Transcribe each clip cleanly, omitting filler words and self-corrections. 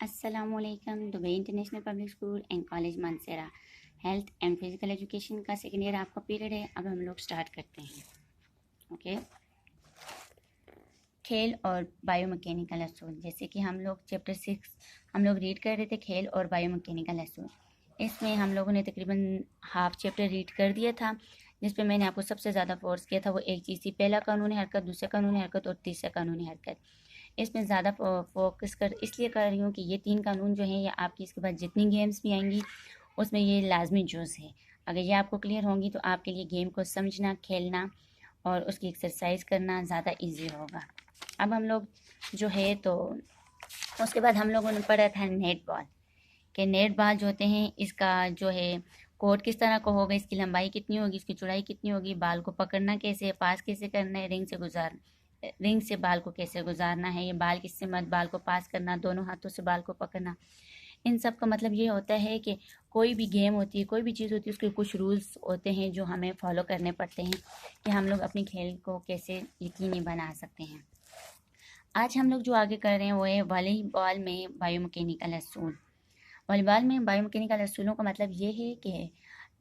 अस्सलामुअलैकुम। Dubai international public school and college Mansehra health and physical education का second year आपका period है। अब हम लोग स्टार्ट करते हैं। ओके, खेल और बायोमैकेनिकल असूल। जैसे कि हम लोग चैप्टर 6 हम लोग रीड कर रहे थे, खेल और बायोमैकेनिकल असूल। इसमें हम लोगों ने तकरीबन हाफ चैप्टर रीड कर दिया था, जिस पे मैंने आपको सबसे ज़्यादा फोर्स किया था वो एक चीज़ थी, पहला कानूनी हरकत, दूसरा कानूनी हरकत और तीसरा कानूनी हरकत। इसमें ज़्यादा फोकस कर इसलिए कर रही हूँ कि ये 3 कानून जो हैं ये आपकी इसके बाद जितनी गेम्स भी आएंगी उसमें ये लाजमी जुज़ है। अगर ये आपको क्लियर होंगी तो आपके लिए गेम को समझना, खेलना और उसकी एक्सरसाइज करना ज़्यादा इजी होगा। अब हम लोग जो है तो उसके बाद हम लोगों ने पढ़ा था नेट बॉल कि नेट बॉल जो होते हैं इसका जो है कोर्ट किस तरह का होगा, इसकी लंबाई कितनी होगी, इसकी चौड़ाई कितनी होगी, बाल को पकड़ना कैसे है, पास कैसे करना है, रिंग से बाल को कैसे गुजारना है, ये बाल किससे मत बाल को पास करना, दोनों हाथों से बाल को पकड़ना। इन सब का मतलब ये होता है कि कोई भी गेम होती है, कोई भी चीज़ होती है, उसके कुछ रूल्स होते हैं जो हमें फॉलो करने पड़ते हैं कि हम लोग अपनी खेल को कैसे यकीनी बना सकते हैं। आज हम लोग जो आगे कर रहे हैं वो है वॉलीबॉल में बायोमैकेनिकल असूल। वॉलीबॉल में बायोमैकेनिकल असूलों का मतलब ये है कि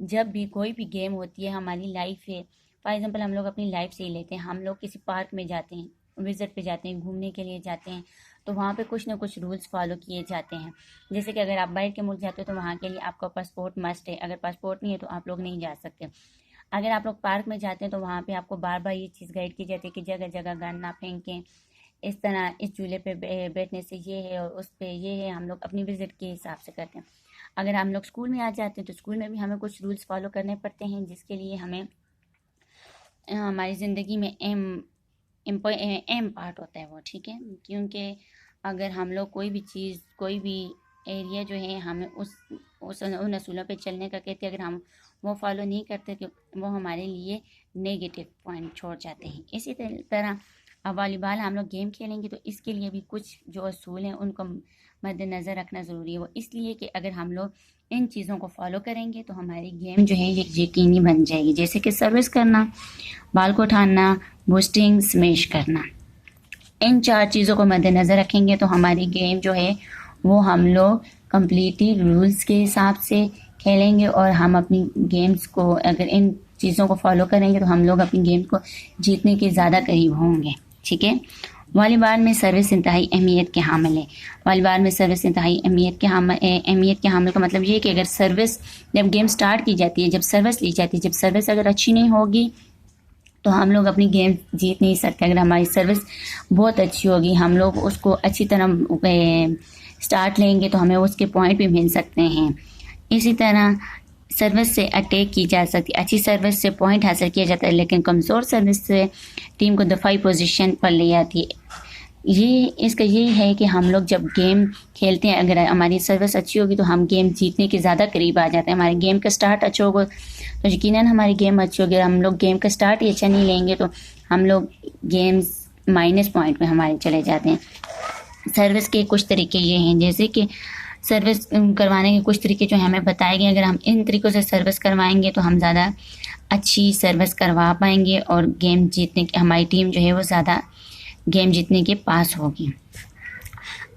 जब भी कोई भी गेम होती है हमारी लाइफ है, फॉर एग्जांपल हम लोग अपनी लाइफ से ही लेते हैं, हम लोग किसी पार्क में जाते हैं, विज़िट पे जाते हैं, घूमने के लिए जाते हैं, तो वहाँ पे कुछ ना कुछ रूल्स फॉलो किए जाते हैं। जैसे कि अगर आप बाहर के मुल्क जाते हो तो वहाँ के लिए आपका पासपोर्ट मस्ट है, अगर पासपोर्ट नहीं है तो आप लोग नहीं जा सकते। अगर आप लोग पार्क में जाते हैं तो वहाँ पे आपको बार बार ये चीज़ गाइड की जाती है कि जगह जगह गन ना फेंकें, इस तरह इस झूले पे बैठने से ये है और उस पे ये है, हम लोग अपनी विज़िट के हिसाब से करते हैं। अगर हम लोग स्कूल में आ जाते हैं तो स्कूल में भी हमें कुछ रूल्स फॉलो करने पड़ते हैं, जिसके लिए हमें हमारी ज़िंदगी में एम पार्ट होता है वो, ठीक है। क्योंकि अगर हम लोग कोई भी चीज़, कोई भी एरिया जो है हमें उन असूलों पे चलने का कहते हैं, अगर हम वो फॉलो नहीं करते तो वो हमारे लिए नेगेटिव पॉइंट छोड़ जाते हैं। इसी तरह अब वॉलीबॉल हम लोग गेम खेलेंगे तो इसके लिए भी कुछ जो असूल हैं उनको मद्देनज़र रखना ज़रूरी है। वो इसलिए कि अगर हम लोग इन चीज़ों को फॉलो करेंगे तो हमारी गेम जो है ये यकीनी बन जाएगी। जैसे कि सर्विस करना, बाल को उठाना, बूस्टिंग, स्मैश करना। इन 4 चीज़ों को मद्देनज़र रखेंगे तो हमारी गेम जो है वो हम लोग कम्प्लीटली रूल्स के हिसाब से खेलेंगे और हम अपनी गेम्स को अगर इन चीज़ों को फॉलो करेंगे तो हम लोग अपनी गेम को जीतने के ज़्यादा करीब होंगे, ठीक है। वॉलीबॉल में सर्विस इंतहाई अहमियत के हामिल है। वॉलीबॉल में सर्विस इंतहाई अहमियत के हामिल का मतलब ये है कि अगर सर्विस जब गेम स्टार्ट की जाती है, जब सर्विस ली जाती है, जब सर्विस अगर अच्छी नहीं होगी तो हम लोग अपनी गेम जीत नहीं सकते। अगर हमारी सर्विस बहुत अच्छी होगी, हम लोग उसको अच्छी तरह स्टार्ट लेंगे तो हमें उसके पॉइंट भी मिल सकते हैं। इसी तरह सर्विस से अटैक की जा सकती है, अच्छी सर्विस से पॉइंट हासिल किया जाता है, लेकिन कमज़ोर सर्विस से टीम को दफाई पोजीशन पर ले जाती है। इसका ये है कि हम लोग जब गेम खेलते हैं, अगर हमारी सर्विस अच्छी होगी तो हम गेम जीतने के ज़्यादा करीब आ जाते हैं। हमारे गेम का स्टार्ट अच्छा होगा तो यकीनन हमारी गेम अच्छी होगी। हम लोग गेम का स्टार्ट ही अच्छा नहीं लेंगे तो हम लोग गेम्स माइनस पॉइंट में हमारे चले जाते हैं। सर्विस के कुछ तरीके ये हैं, जैसे कि सर्विस करवाने के कुछ तरीके जो हमें बताए गए, अगर हम इन तरीक़ों से सर्विस करवाएंगे तो हम ज़्यादा अच्छी सर्विस करवा पाएंगे और गेम जीतने की हमारी टीम जो है वो ज़्यादा गेम जीतने के पास होगी।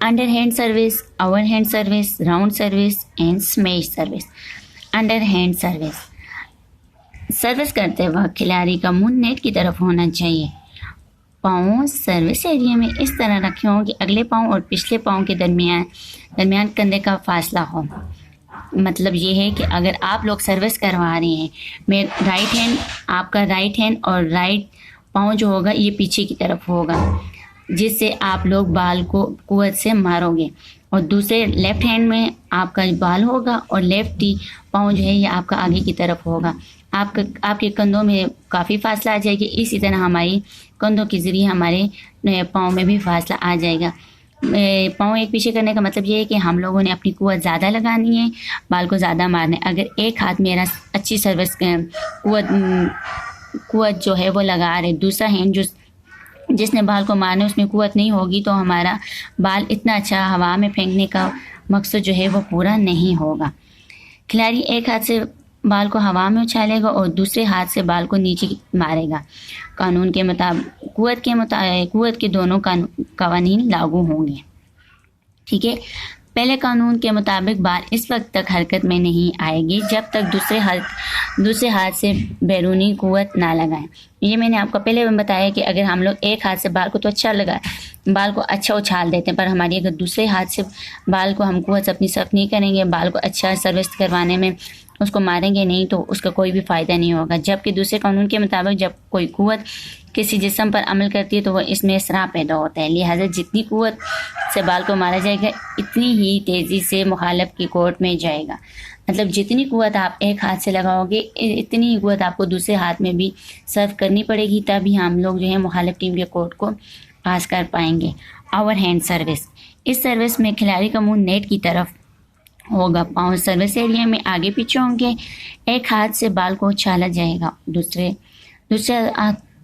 Under hand service, over hand service, round service and smash service. Under hand service करते वक्त खिलाड़ी का मुंह नेट की तरफ होना चाहिए। पाँव सर्विस एरिया में इस तरह रखे हों कि अगले पाँव और पिछले पाँव के दरमियान कंधे का फासला हो। मतलब ये है कि अगर आप लोग सर्विस करवा रहे हैं, मैं आपका राइट हैंड और राइट पाँव जो होगा ये पीछे की तरफ होगा, जिससे आप लोग बाल को कुव्वत से मारोगे, और दूसरे लेफ्ट हैंड में आपका बाल होगा और लेफ्ट पाँव जो है ये आपका आगे की तरफ होगा। आपके कंधों में काफ़ी फासला आ जाएगी। इसी तरह हमारी कंधों के ज़रिए हमारे पाँव में भी फासला आ जाएगा। पाँव एक पीछे करने का मतलब ये है कि हम लोगों ने अपनी कुव्वत ज़्यादा लगानी है, बाल को ज़्यादा मारना है। अगर एक हाथ मेरा अच्छी सर्विस कुव्वत जो है वो लगा रहे, दूसरा हैंड जिसने बाल को मारना है उसमें कुव्वत नहीं होगी तो हमारा बाल इतना अच्छा हवा में फेंकने का मकसद जो है वो पूरा नहीं होगा। खिलाड़ी एक हाथ से बाल को हवा में उछालेगा और दूसरे हाथ से बाल को नीचे मारेगा। कानून के मुताबिक कुव्वत के दोनों कवानीन लागू होंगे, ठीक है। पहले कानून के मुताबिक बाल इस वक्त तक हरकत में नहीं आएगी जब तक दूसरे हाथ से बैरूनी कुव्वत ना लगाएं। ये मैंने आपको पहले बताया कि अगर हम लोग एक हाथ से बाल को तो अच्छा बाल को अच्छा उछाल देते हैं, पर हमारी अगर दूसरे हाथ से बाल को हम कुव्वत अपनी सर्फ नहीं करेंगे, बाल को अच्छा सर्विस करवाने में उसको मारेंगे नहीं, तो उसका कोई भी फ़ायदा नहीं होगा। जबकि दूसरे कानून के मुताबिक जब कोई कुव्वत किसी जिस्म पर अमल करती है तो वह इसमें इसराफ पैदा होता है। लिहाजा जितनी कुव्वत से बाल को मारा जाएगा इतनी ही तेज़ी से मुखालिफ की कोर्ट में जाएगा। मतलब जितनी कुव्वत आप एक हाथ से लगाओगे इतनी ही कुव्वत आपको दूसरे हाथ में भी सर्व करनी पड़ेगी, तभी हम लोग जो है मुखालिफ टीम के कोर्ट को पास कर पाएंगे। ओवर हैंड सर्विस, इस सर्विस में खिलाड़ी का मुंह नेट की तरफ होगा, पाँव सर्विस एरिया में आगे पीछे होंगे, एक हाथ से बाल को उछाला जाएगा,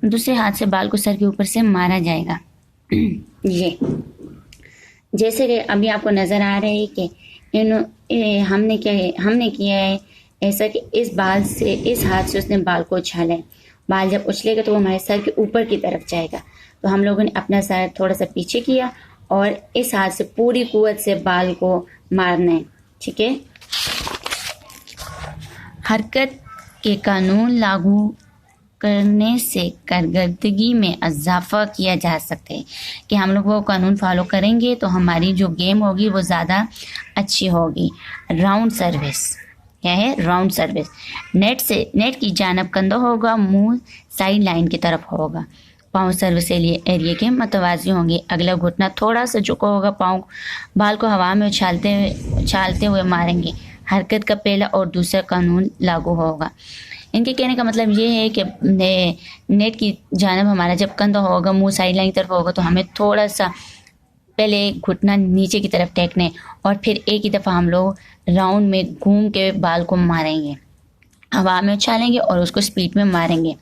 दूसरे हाथ से बाल को सर के ऊपर से मारा जाएगा। ये जैसे कि अभी आपको नज़र आ रहा है कि हमने किया है ऐसा कि इस हाथ से उसने बाल को उछाला है। बाल जब उछलेगा तो वो हमारे सर के ऊपर की तरफ जाएगा, तो हम लोगों ने अपना सर थोड़ा सा पीछे किया और इस हाथ से पूरी कुव्वत से बाल को मारना है। ठीक है। हरकत के कानून लागू करने से कारकर्दगी में इजाफा किया जा सकता है कि हम लोग वो कानून फॉलो करेंगे तो हमारी जो गेम होगी वो ज़्यादा अच्छी होगी। राउंड सर्विस क्या है? राउंड सर्विस, नेट की जानब कंधा होगा, मुंह साइड लाइन की तरफ होगा, पाँव सर्विस एरिया के मतवाजी होंगे, अगला घुटना थोड़ा सा झुका होगा, पाँव बाल को हवा में उछालते हुए मारेंगे। हरकत का पहला और दूसरा कानून लागू होगा। इनके कहने का मतलब ये है कि नेट की जानब हमारा जब कंधा होगा, मुंह साइड लाइन की तरफ होगा, तो हमें थोड़ा सा पहले घुटना नीचे की तरफ टेकने और फिर एक ही दफ़ा हम लोग राउंड में घूम के बाल को मारेंगे, हवा में उछालेंगे और उसको स्पीड में मारेंगे।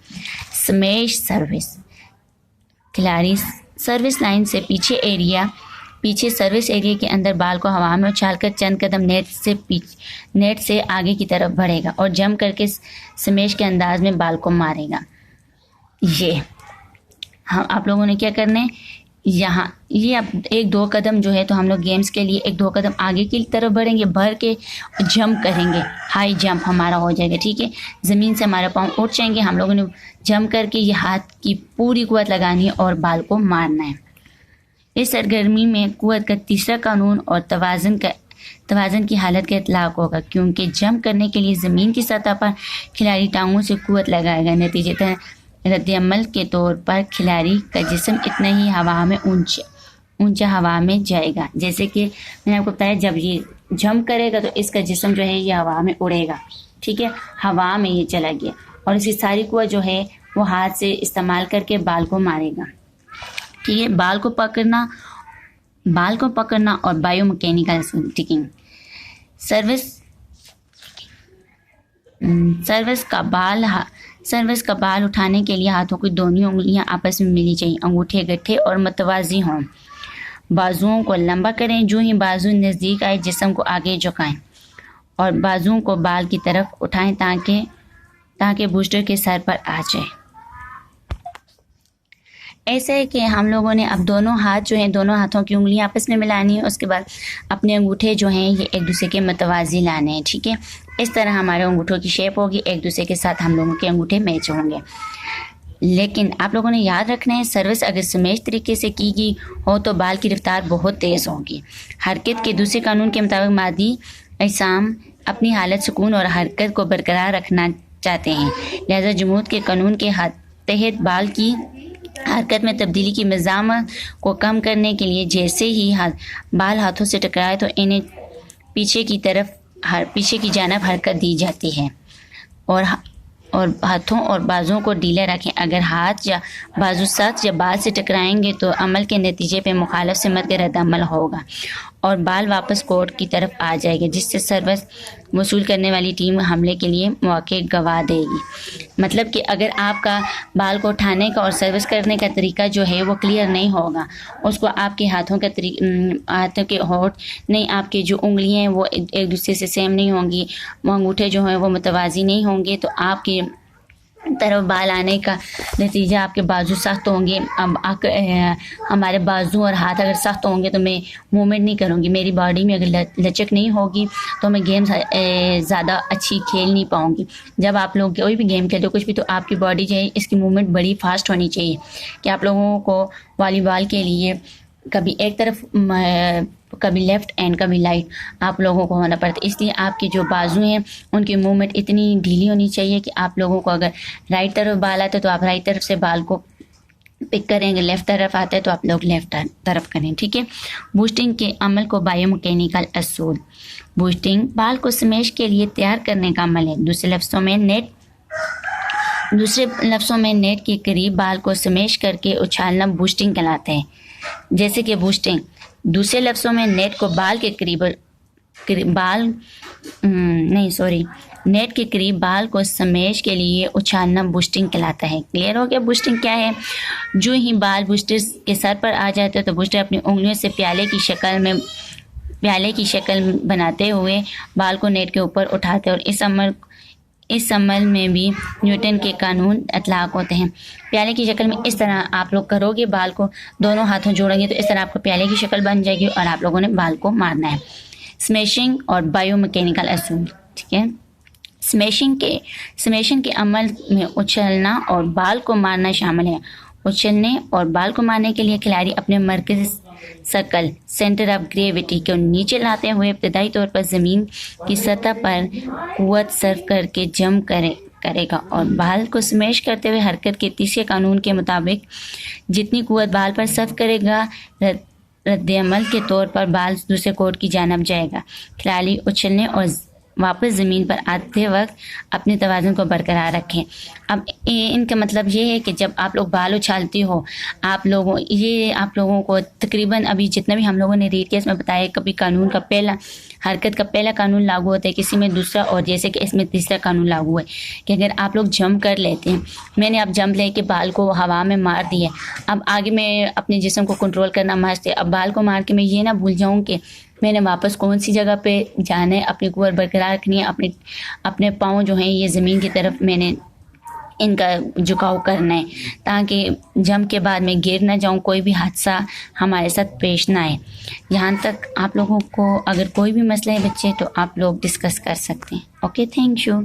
स्मैश सर्विस, खिलाड़ी सर्विस लाइन से पीछे सर्विस एरिया के अंदर बाल को हवा में उछालकर चंद कदम नेट से आगे की तरफ बढ़ेगा और जंप करके स्मैश के अंदाज में बाल को मारेगा। ये आप लोगों ने क्या करना है, यहाँ ये अब 1-2 कदम जो है तो हम लोग गेम्स के लिए 1-2 कदम आगे की तरफ बढ़ेंगे, भर के जंप करेंगे, हाई जंप हमारा हो जाएगा। ठीक है, ज़मीन से हमारा पाँव उठ जाएंगे, हम लोगों ने जंप करके ये हाथ की पूरी कुव्वत लगानी है और बाल को मारना है। इस सरगर्मी में कुव्वत का तीसरा कानून और तवाज़न की हालत का इतलाक़ होगा, क्योंकि जंप करने के लिए ज़मीन की सतह पर खिलाड़ी टांगों से कुव्वत लगाएगा। नतीजतन रद्द-ए-अमल के तौर पर खिलाड़ी का जिस्म इतना ही हवा में ऊंचा हवा में जाएगा। जैसे कि मैंने आपको बताया, जब ये जंप करेगा तो इसका जिस्म जो है ये हवा में उड़ेगा। ठीक है, हवा में ये चला गया और इसकी सारी कुव्वत जो है वो हाथ से इस्तेमाल करके बाल को मारेगा। ठीक है, बाल को पकड़ना और बायोमैकेनिकल टिकिंग सर्विस का बाल उठाने के लिए हाथों की दोनों उंगलियां आपस में मिली चाहिए, अंगूठे गट्ठे और मुतवाज़ी हों। बाजुओं को लंबा करें, जो ही बाजू नज़दीक आए जिस्म को आगे झुकाएं और बाजुओं को बाल की तरफ उठाएं ताकि बूस्टर के सर पर आ जाए। ऐसा है कि हम लोगों ने अब दोनों हाथों की उंगलियां आपस में मिलानी है, उसके बाद अपने अंगूठे जो हैं ये एक दूसरे के मतवाजी लाने हैं। ठीक है, इस तरह हमारे अंगूठों की शेप होगी, एक दूसरे के साथ हम लोगों के अंगूठे मैच होंगे। लेकिन आप लोगों ने याद रखना है, सर्विस अगर स्मैश तरीके से की गई हो तो बाल की रफ्तार बहुत तेज़ होगी। हरकत के दूसरे कानून के मुताबिक मादी अजसाम अपनी हालत सुकून और हरकत को बरकरार रखना चाहते हैं, लिहाजा जमहूरियत के कानून के तहत बाल की हरकत में तब्दीली की मज़ामत को कम करने के लिए जैसे ही बाल हाथों से टकराए तो इन्हें पीछे की जानब हरकत दी जाती है और हाथों और बाजुओं को ढीला रखें। अगर हाथ या बाजू सख्त या बाल से टकराएंगे तो अमल के नतीजे पे मुखालिफ सिमत का रद्द-ए-अमल होगा और बाल वापस कोर्ट की तरफ आ जाएगा, जिससे सर्विस वसूल करने वाली टीम हमले के लिए मौके गंवा देगी। मतलब कि अगर आपका बाल को उठाने का और सर्विस करने का तरीका जो है वो क्लियर नहीं होगा, उसको आपके हाथों के होठ नहीं, आपके जो उंगलियां हैं वो एक दूसरे से सेम नहीं होंगी, वो अंगूठे जो हैं वो मुतवाज़ी नहीं होंगे, तो आपके तरफ बाल आने का नतीजा आपके बाजू सख्त होंगे। अब हमारे बाजू और हाथ अगर सख्त होंगे तो मैं मूवमेंट नहीं करूँगी, मेरी बॉडी में अगर लचक नहीं होगी तो मैं गेम ज़्यादा अच्छी खेल नहीं पाऊँगी। जब आप लोग कोई भी गेम खेलते हो कुछ भी, तो आपकी बॉडी जो है इसकी मूवमेंट बड़ी फास्ट होनी चाहिए कि आप लोगों को वॉलीबॉल के लिए कभी एक तरफ कभी लेफ़्ट एंड कभी राइट आप लोगों को होना पड़ता है। इसलिए आपके जो बाजू हैं उनकी मूवमेंट इतनी ढीली होनी चाहिए कि आप लोगों को अगर राइट तरफ बाल आता है तो आप राइट तरफ से बाल को पिक करेंगे, लेफ़्ट तरफ आता है तो आप लोग लेफ़्ट तरफ करें, ठीक है। बूस्टिंग के अमल को बायोमैकेनिकल असूल। बूस्टिंग बाल को स्मैश के लिए तैयार करने का अमल है। दूसरे लफ्ज़ों में नेट के करीब बाल को स्मैश करके उछालना बूस्टिंग कहलाता है। जैसे कि बूस्टिंग, दूसरे लफ्ज़ों में नेट को नेट के करीब बाल को स्मैश के लिए उछालना बूस्टिंग कहलाता है। क्लियर हो गया बूस्टिंग क्या है? जो ही बाल बूस्टर के सर पर आ जाते हैं तो बूस्टर अपनी उंगलियों से प्याले की शक्ल बनाते हुए बाल को नेट के ऊपर उठाते हैं और इस अमल में भी न्यूटन के कानून इतलाक होते हैं। प्याले की शक्ल में इस तरह आप लोग करोगे, बाल को दोनों हाथों जोड़ेंगे तो इस तरह आपको प्याले की शक्ल बन जाएगी और आप लोगों ने बाल को मारना है। स्मैशिंग और बायोमैकेनिकल असूल, ठीक है। स्मैशिंग के अमल में उछलना और बाल को मारना शामिल है। उछलने और बाल को मारने के लिए खिलाड़ी अपने मरकज़ सर्कल सेंटर ऑफ ग्रेविटी को नीचे लाते हुए इब्तदाई तौर पर ज़मीन की सतह पर कुव्वत सर्व करके जंप करेगा और बाल को स्मैश करते हुए हरकत के तीसरे कानून के मुताबिक जितनी कुव्वत बाल पर सर्व करेगा रद्द-ए-अमल के तौर पर बाल दूसरे कोर्ट की जानिब जाएगा। खिलाड़ी उछलने और वापस ज़मीन पर आते वक्त अपने तवाज़ुन को बरकरार रखें। अब इनका मतलब ये है कि जब आप लोग बाल उछालती हो आप लोगों को तकरीबन अभी जितना भी हम लोगों ने रीड केस में बताया, कभी कानून का हरकत का पहला कानून लागू होता है, किसी में दूसरा, और जैसे कि इसमें तीसरा कानून लागू है कि अगर आप लोग जंप कर लेते हैं, मैंने अब जंप लेके बाल को हवा में मार दिया, अब आगे मैं अपने जिस्म को कंट्रोल करना मस्त है। अब बाल को मार के मैं ये ना भूल जाऊँ कि मैंने वापस कौन सी जगह पे जाना है, अपनी कुव्वत बरकरार रखनी है, अपने पाँव जो हैं ये ज़मीन की तरफ मैंने इनका झुकाव करना है ताकि जंप के बाद मैं गिर ना जाऊं, कोई भी हादसा हमारे साथ पेश ना आए। यहाँ तक आप लोगों को अगर कोई भी मसला है बच्चे तो आप लोग डिस्कस कर सकते हैं। Okay, thank you.